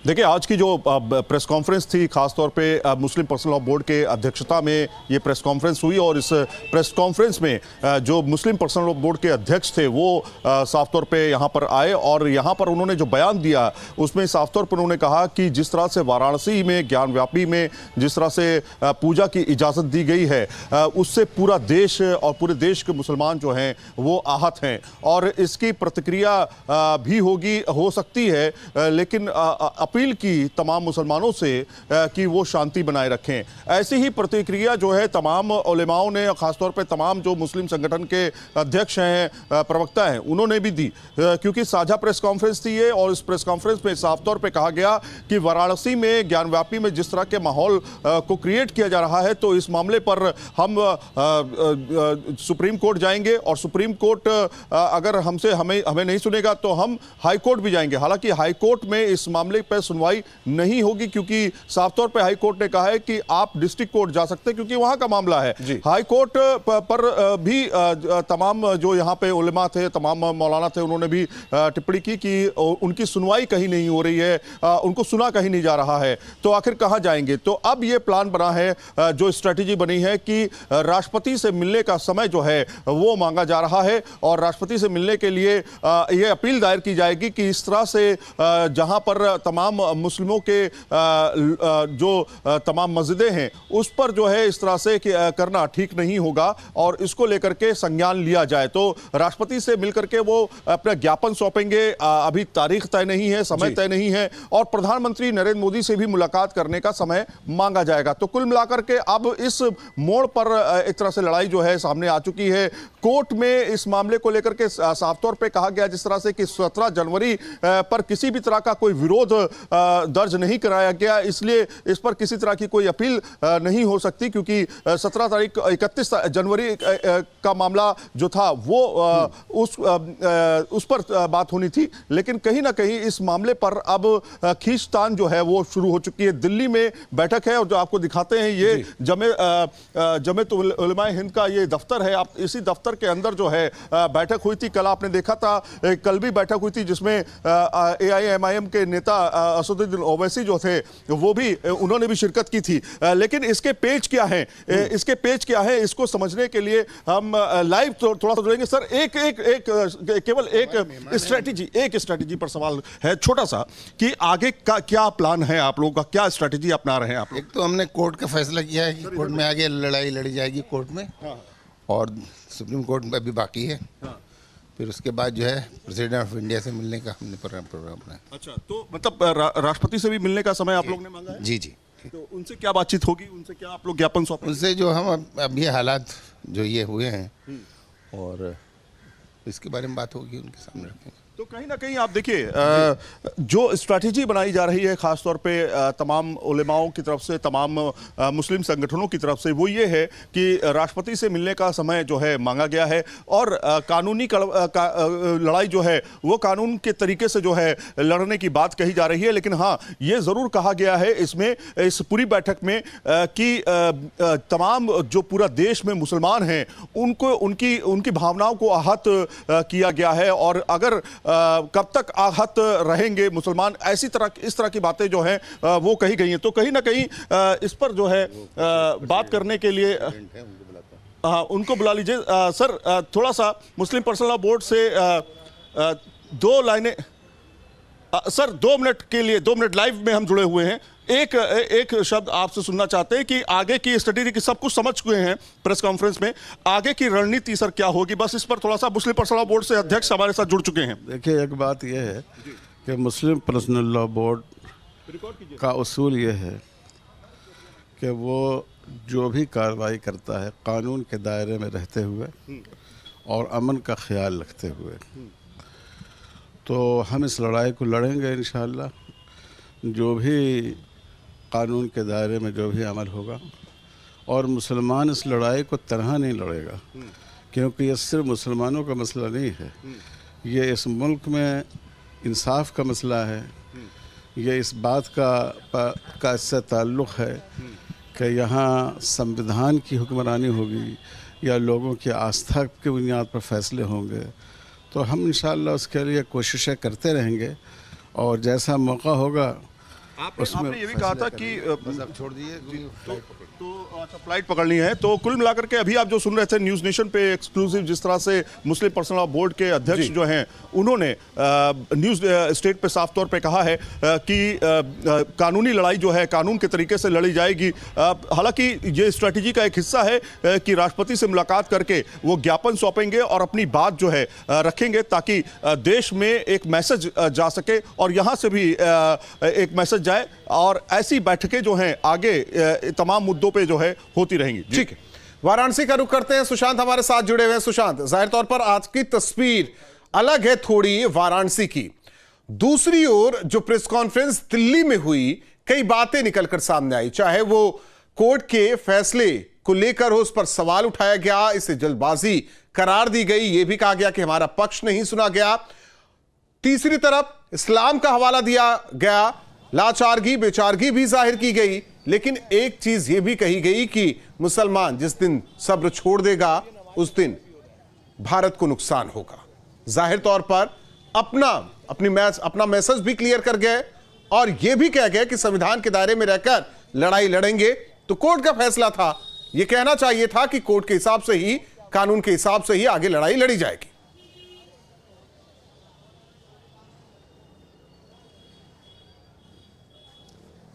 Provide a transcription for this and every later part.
देखिए, आज की जो प्रेस कॉन्फ्रेंस थी, खासतौर पे मुस्लिम पर्सनल लॉ बोर्ड के अध्यक्षता में ये प्रेस कॉन्फ्रेंस हुई और इस प्रेस कॉन्फ्रेंस में जो मुस्लिम पर्सनल लॉ बोर्ड के अध्यक्ष थे वो साफ तौर पे यहाँ पर आए और यहाँ पर उन्होंने जो बयान दिया उसमें साफ तौर पर उन्होंने कहा कि जिस तरह से वाराणसी में ज्ञानव्यापी में जिस तरह से पूजा की इजाज़त दी गई है उससे पूरा देश और पूरे देश के मुसलमान जो हैं वो आहत हैं और इसकी प्रतिक्रिया भी होगी, हो सकती है, लेकिन अपील की तमाम मुसलमानों से कि वो शांति बनाए रखें। ऐसी ही प्रतिक्रिया जो है तमाम उलेमाओं ने, खासतौर पे तमाम जो मुस्लिम संगठन के अध्यक्ष हैं, प्रवक्ता हैं, उन्होंने भी दी, क्योंकि साझा प्रेस कॉन्फ्रेंस थी ये और इस प्रेस कॉन्फ्रेंस में साफ तौर पे कहा गया कि वाराणसी में ज्ञानव्यापी में जिस तरह के माहौल को क्रिएट किया जा रहा है तो इस मामले पर हम सुप्रीम कोर्ट जाएंगे और सुप्रीम कोर्ट अगर हमें नहीं सुनेगा तो हम हाई कोर्ट भी जाएंगे। हालांकि हाई कोर्ट में इस मामले पर सुनवाई नहीं होगी क्योंकि साफ तौर पे हाई कोर्ट ने कहा है कि आप डिस्ट्रिक्ट कोर्ट जा सकते हैं क्योंकि वहां का मामला है। हाई कोर्ट पर भी तमाम जो यहां पे उलेमा थे, तमाम मौलाना थे, उन्होंने भी टिप्पणी की कि उनकी सुनवाई कहीं नहीं हो रही है, उनको सुना कहीं नहीं जा रहा है, तो आखिर कहां जाएंगे। तो अब यह प्लान बना है, जो स्ट्रेटेजी बनी है कि राष्ट्रपति से मिलने का समय जो है वो मांगा जा रहा है और राष्ट्रपति से मिलने के लिए यह अपील दायर की जाएगी कि इस तरह से जहां पर तमाम मुस्लिमों के जो तमाम मस्जिदें हैं उस पर जो है इस तरह से करना ठीक नहीं होगा और इसको लेकर के संज्ञान लिया जाए। तो राष्ट्रपति से मिलकर के वो अपना ज्ञापन सौंपेंगे। अभी तारीख तय नहीं है, समय तय नहीं है और प्रधानमंत्री नरेंद्र मोदी से भी मुलाकात करने का समय मांगा जाएगा। तो कुल मिलाकर के अब इस मोड़ पर एक तरह से लड़ाई जो है सामने आ चुकी है। कोर्ट में इस मामले को लेकर के साफ तौर पे कहा गया जिस तरह से कि 17 जनवरी पर किसी भी तरह का कोई विरोध दर्ज नहीं कराया गया, इसलिए इस पर किसी तरह की कोई अपील नहीं हो सकती क्योंकि 31 जनवरी का मामला जो था वो उस पर बात होनी थी। लेकिन कहीं ना कहीं इस मामले पर अब खींचतान जो है वो शुरू हो चुकी है। दिल्ली में बैठक है और जो आपको दिखाते हैं ये जमीयत उलमा हिंद का ये दफ्तर है। आप इसी दफ्तर के अंदर जो है बैठक हुई थी। कल आपने देखा था, कल भी बैठक हुई थी जिसमें AIMIM के नेता असदुद्दीन ओवैसी जो थे वो भी, उन्होंने भी शिरकत की थी। लेकिन इसके पेच क्या है, इसको समझने के लिए हम लाइव थोड़ा सा जुड़ेंगे। सर, केवल एक स्ट्रेटेजी पर सवाल है छोटा सा कि आगे का क्या प्लान है आप लोगों का, क्या स्ट्रेटेजी अपना रहे हैं आप लोग? एक तो हमने कोर्ट का फैसला किया है कि कोर्ट में आगे लड़ाई लड़ी जाएगी कोर्ट में, और सुप्रीम कोर्ट में अभी बाकी है। फिर उसके बाद जो है प्रेसिडेंट ऑफ इंडिया से मिलने का हमने प्रोग्राम बनाया। अच्छा, तो मतलब राष्ट्रपति से भी मिलने का समय आप लोग ने मांगा है? जी। तो उनसे क्या बातचीत होगी, उनसे क्या आप लोग ज्ञापन सौंपेंगे? उनसे जो हम अब ये हालात जो ये हुए हैं और इसके बारे में बात होगी, उनके सामने रखेंगे। तो कहीं ना कहीं आप देखिए जो स्ट्रैटेजी बनाई जा रही है खासतौर पे तमाम उलेमाओं की तरफ से, तमाम मुस्लिम संगठनों की तरफ से, वो ये है कि राष्ट्रपति से मिलने का समय जो है मांगा गया है और कानूनी लड़ाई जो है वो कानून के तरीके से जो है लड़ने की बात कही जा रही है। लेकिन हाँ, ये ज़रूर कहा गया है इसमें, इस पूरी बैठक में कि तमाम जो पूरा देश में मुसलमान हैं उनको उनकी भावनाओं को आहत किया गया है और अगर कब तक आहत रहेंगे मुसलमान, इस तरह की बातें जो हैं वो कही गई हैं। तो कहीं ना कहीं इस पर जो है बात करने के लिए उनको बुला लीजिए। सर, थोड़ा सा मुस्लिम पर्सनल लॉ बोर्ड से 2 लाइनें सर, 2 मिनट के लिए, 2 मिनट लाइव में हम जुड़े हुए हैं। एक शब्द आपसे सुनना चाहते हैं कि आगे की स्ट्रेटेजी की सब कुछ समझ चुके हैं प्रेस कॉन्फ्रेंस में, आगे की रणनीति सर क्या होगी, बस इस पर थोड़ा सा मुस्लिम पर्सनल लॉ बोर्ड से अध्यक्ष हमारे साथ जुड़ चुके हैं। देखिए, एक बात यह है कि मुस्लिम पर्सनल लॉ बोर्ड का उसूल ये है कि वो जो भी कार्रवाई करता है कानून के दायरे में रहते हुए और अमन का ख्याल रखते हुए। तो हम इस लड़ाई को लड़ेंगे इंशाअल्लाह, जो भी कानून के दायरे में जो भी अमल होगा, और मुसलमान इस लड़ाई को तनहा नहीं लड़ेगा क्योंकि ये सिर्फ मुसलमानों का मसला नहीं है, ये इस मुल्क में इंसाफ का मसला है। ये इस बात का इससे ताल्लुक़ है कि यहाँ संविधान की हुक्मरानी होगी या लोगों की आस्था की बुनियाद पर फैसले होंगे। तो हम इंशाअल्लाह उसके लिए कोशिशें करते रहेंगे और जैसा मौका होगा आपने ये भी कहा था कि बस अब छोड़ दिए तो अच्छा फ्लाइट पकड़नी है। तो कुल मिलाकर के अभी आप जो सुन रहे थे न्यूज़ नेशन पे एक्सक्लूसिव, जिस तरह से मुस्लिम पर्सनल लॉ बोर्ड के अध्यक्ष जो हैं उन्होंने न्यूज़ स्टेट पे साफ तौर पे कहा है कि कानूनी लड़ाई जो है कानून के तरीके से लड़ी जाएगी। हालांकि ये स्ट्रैटेजी का एक हिस्सा है कि राष्ट्रपति से मुलाकात करके वो ज्ञापन सौंपेंगे और अपनी बात जो है रखेंगे, ताकि देश में एक मैसेज जा सके और यहाँ से भी एक मैसेज जाए, और ऐसी बैठकें जो हैं आगे तमाम मुद्दों पे जो है होती रहेंगी। ठीक है, वाराणसी का रुख करते हैं। सुशांत हमारे साथ जुड़े हुए हैं। सुशांत, जाहिर तौर पर आज की तस्वीर अलग है थोड़ी वाराणसी की। दूसरी ओर जो प्रेस कॉन्फ्रेंस दिल्ली में हुई, कई बातें निकलकर सामने आई, चाहे वो कोर्ट के फैसले को लेकर हो, उस पर सवाल उठाया गया, इसे जल्दबाजी करार दी गई, यह भी कहा गया कि हमारा पक्ष नहीं सुना गया। तीसरी तरफ इस्लाम का हवाला दिया गया, लाचारगी बेचारगी भी जाहिर की गई, लेकिन एक चीज यह भी कही गई कि मुसलमान जिस दिन सब्र छोड़ देगा उस दिन भारत को नुकसान होगा। जाहिर तौर पर अपना मैसेज भी क्लियर कर गए और यह भी कह गए कि संविधान के दायरे में रहकर लड़ाई लड़ेंगे। तो कोर्ट का फैसला था, यह कहना चाहिए था कि कोर्ट के हिसाब से ही, कानून के हिसाब से ही आगे लड़ाई लड़ी जाएगी।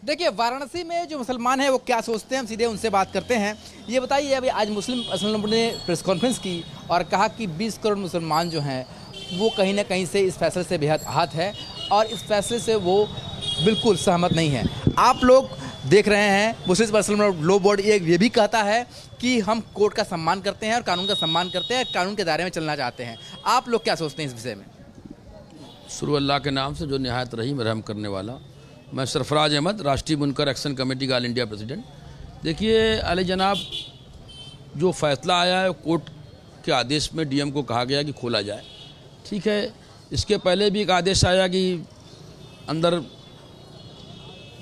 देखिए, वाराणसी में जो मुसलमान हैं वो क्या सोचते हैं, हम सीधे उनसे बात करते हैं। ये बताइए, अभी आज मुस्लिम पर्सनल बोर्ड ने प्रेस कॉन्फ्रेंस की और कहा कि 20 करोड़ मुसलमान जो हैं वो कहीं ना कहीं से इस फैसले से बेहद आहत है और इस फैसले से वो बिल्कुल सहमत नहीं है। आप लोग देख रहे हैं, मुस्लिम पर्सनल लॉ बोर्ड ये भी कहता है कि हम कोर्ट का सम्मान करते हैं और कानून का सम्मान करते हैं, कानून के दायरे में चलना चाहते हैं। आप लोग क्या सोचते हैं इस विषय में? शुरू अल्लाह के नाम से जो निहायत रहीम रहम करने वाला। मैं सरफराज अहमद, राष्ट्रीय बुनकर एक्शन कमेटी का ऑल इंडिया प्रेसिडेंट। देखिए अली जनाब, जो फैसला आया है कोर्ट के आदेश में डीएम को कहा गया कि खोला जाए, ठीक है। इसके पहले भी एक आदेश आया कि अंदर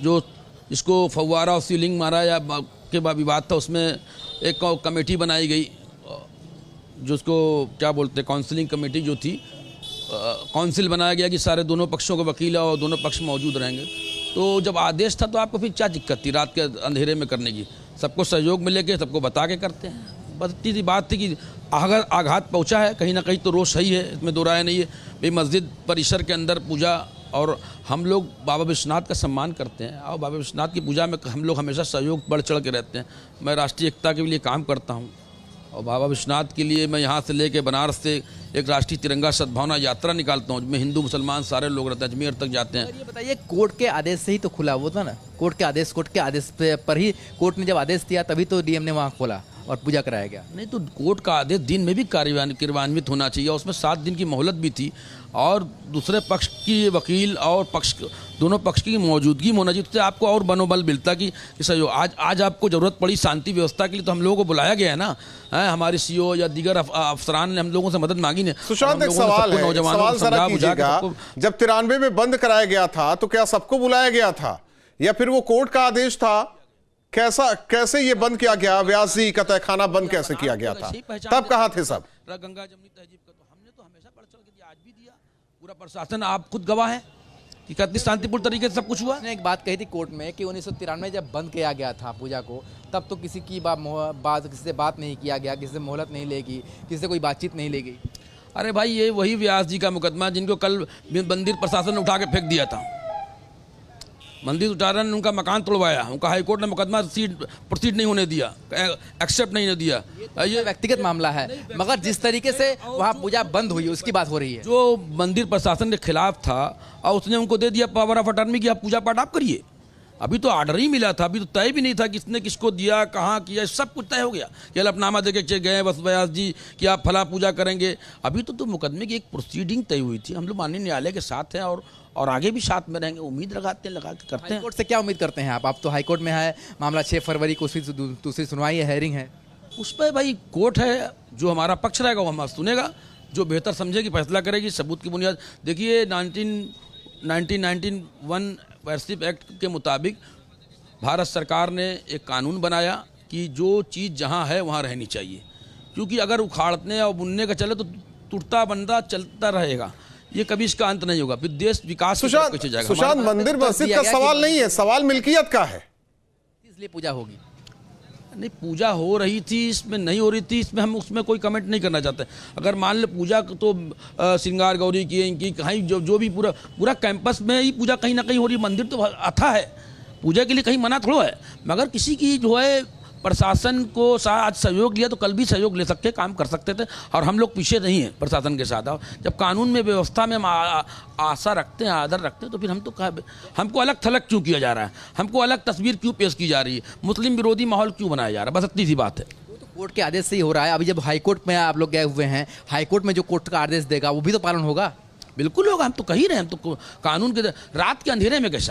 जो इसको फव्वारा और सीलिंग मारा या के बाद विवाद था, उसमें एक कमेटी बनाई गई जो उसको क्या बोलते हैं, काउंसलिंग कमेटी जो थी, काउंसिल बनाया गया कि सारे दोनों पक्षों के वकील और दोनों पक्ष मौजूद रहेंगे। तो जब आदेश था तो आपको फिर क्या दिक्कत थी रात के अंधेरे में करने की? सबको सहयोग मिले के सबको बता के करते हैं। बस इतनी सी बात थी कि अगर आघात पहुंचा है कहीं ना कहीं तो रोष सही है, इसमें दो राय नहीं है भाई। मस्जिद परिसर के अंदर पूजा, और हम लोग बाबा विश्वनाथ का सम्मान करते हैं और बाबा विश्वनाथ की पूजा में हम लोग हमेशा सहयोग बढ़ चढ़ के रहते हैं। मैं राष्ट्रीय एकता के लिए काम करता हूँ और बाबा विश्वनाथ के लिए मैं यहाँ से लेके बनारस से एक राष्ट्रीय तिरंगा सद्भावना यात्रा निकालता हूँ, जिसमें हिंदू मुसलमान सारे लोग रहते हैं, अजमेर तक जाते हैं। ये बताइए, कोर्ट के आदेश से ही तो खुला वो था ना? कोर्ट के आदेश पर ही, कोर्ट ने जब आदेश दिया तभी तो डीएम ने वहाँ खोला और पूजा कराया गया। नहीं तो कोर्ट का आदेश दिन में भी कार्यान्वित होना चाहिए, उसमें 7 दिन की मोहलत भी थी और दूसरे पक्ष की वकील और दोनों पक्ष की मौजूदगी होना चाहिए, उससे आपको और मनोबल मिलता कि सहयोग। आज आपको ज़रूरत पड़ी शांति व्यवस्था के लिए तो हम लोगों को बुलाया गया है ना, हमारे सीओ या दीगर अफसरान ने हम लोगों से मदद मांगी ने। सुशांत, एक सवाल है, सवाल जरा कीजिएगा, जब 93 में बंद कराया गया था तो क्या सबको बुलाया गया था या फिर वो कोर्ट का आदेश था? कैसे ये बंद किया गया? व्यास जी का तहखाना बंद कैसे किया गया था? तब कहाँ थे सब? गंगा जमनी तहजीब का तो हमने तो हमेशा बढ़ चढ़ के दिया, आज भी दिया। पूरा प्रशासन आप खुद गवाह है कि कितनी शांतिपूर्ण तरीके से सब कुछ हुआ। उसने एक बात कही थी कोर्ट में कि 1993 जब बंद किया गया था पूजा को, तब तो किसी की किसी से बात नहीं किया गया, किसी से मोहलत नहीं लेगी, किसी से कोई बातचीत नहीं लेगी। अरे भाई, ये वही व्यास जी का मुकदमा जिनको कल मंदिर प्रशासन ने उठा के फेंक दिया था। मंदिर उठारण ने उनका मकान तोड़वाया, उनका हाईकोर्ट ने मुकदमा प्रोसीड नहीं होने दिया, एक्सेप्ट नहीं दिया। ये व्यक्तिगत मामला है, मगर जिस तरीके से वहाँ पूजा बंद हुई उसकी बात हो रही है। जो मंदिर प्रशासन के खिलाफ था और उसने उनको दे दिया पावर ऑफ अटॉर्नी कि आप पूजा पाठ आप करिए। अभी तो ऑर्डर ही मिला था, अभी तो तय भी नहीं था किसने किसको दिया, कहाँ किया, सब कुछ तय हो गया कि हलफनामा दे के गए बस व्यास जी कि आप फला पूजा करेंगे। अभी तो मुकदमे की एक प्रोसीडिंग तय हुई थी। हम लोग माननीय न्यायालय के साथ हैं और आगे भी साथ में रहेंगे, उम्मीद लगा के करते हैं। हाईकोर्ट से क्या उम्मीद करते हैं आप? तो हाईकोर्ट में है मामला, 6 फरवरी को दूसरी सुनवाई है, हेयरिंग है। उस पर भाई कोर्ट है, जो हमारा पक्ष रहेगा वो हमारा सुनेगा, जो बेहतर समझेगी फैसला करेगी सबूत की बुनियाद। देखिए 1991 वर्शिप एक्ट के मुताबिक भारत सरकार ने एक कानून बनाया कि जो चीज़ जहाँ है वहाँ रहनी चाहिए, क्योंकि अगर उखाड़ने और बुनने का चले तो टूटता बंदा चलता रहेगा। ये कभी इसका अंत नहीं होगा, फिर देश विकास की तरफ सुशांत पीछे जाएगा। सुशांत हमारा- मंदिर मस्जिद दिया का गया कि सवाल नहीं है, सवाल मिल्कियत का है। इसलिए पूजा होगी। नहीं, पूजा हो रही थी, इसमें नहीं हो रही थी, इसमें हम उसमें कोई कमेंट नहीं करना चाहते। अगर मान लो पूजा तो श्रृंगार गौरी की इनकी कहीं जो भी पूरा कैंपस में ही पूजा कहीं ना कहीं हो रही, मंदिर तो अथा है, पूजा के लिए कहीं मना थोड़ा है। मगर किसी की जो है प्रशासन को आज सहयोग लिया तो कल भी सहयोग ले सकते, काम कर सकते थे, और हम लोग पीछे नहीं हैं प्रशासन के साथ। जब कानून में, व्यवस्था में हम आशा रखते हैं, आदर रखते हैं, तो फिर हम तो हमको अलग थलग क्यों किया जा रहा है, हमको अलग तस्वीर क्यों पेश की जा रही है, मुस्लिम विरोधी माहौल क्यों बनाया जा रहा है, बस इतनी सी बात है। तो कोर्ट के आदेश से ही हो रहा है। अभी जब हाईकोर्ट में आप लोग गए हुए हैं, हाईकोर्ट में जो कोर्ट का आदेश देगा वो भी तो पालन होगा। बिल्कुल होगा, हम तो कह ही रहे हैं, हम तो कानून के रात के अंधेरे में कैसा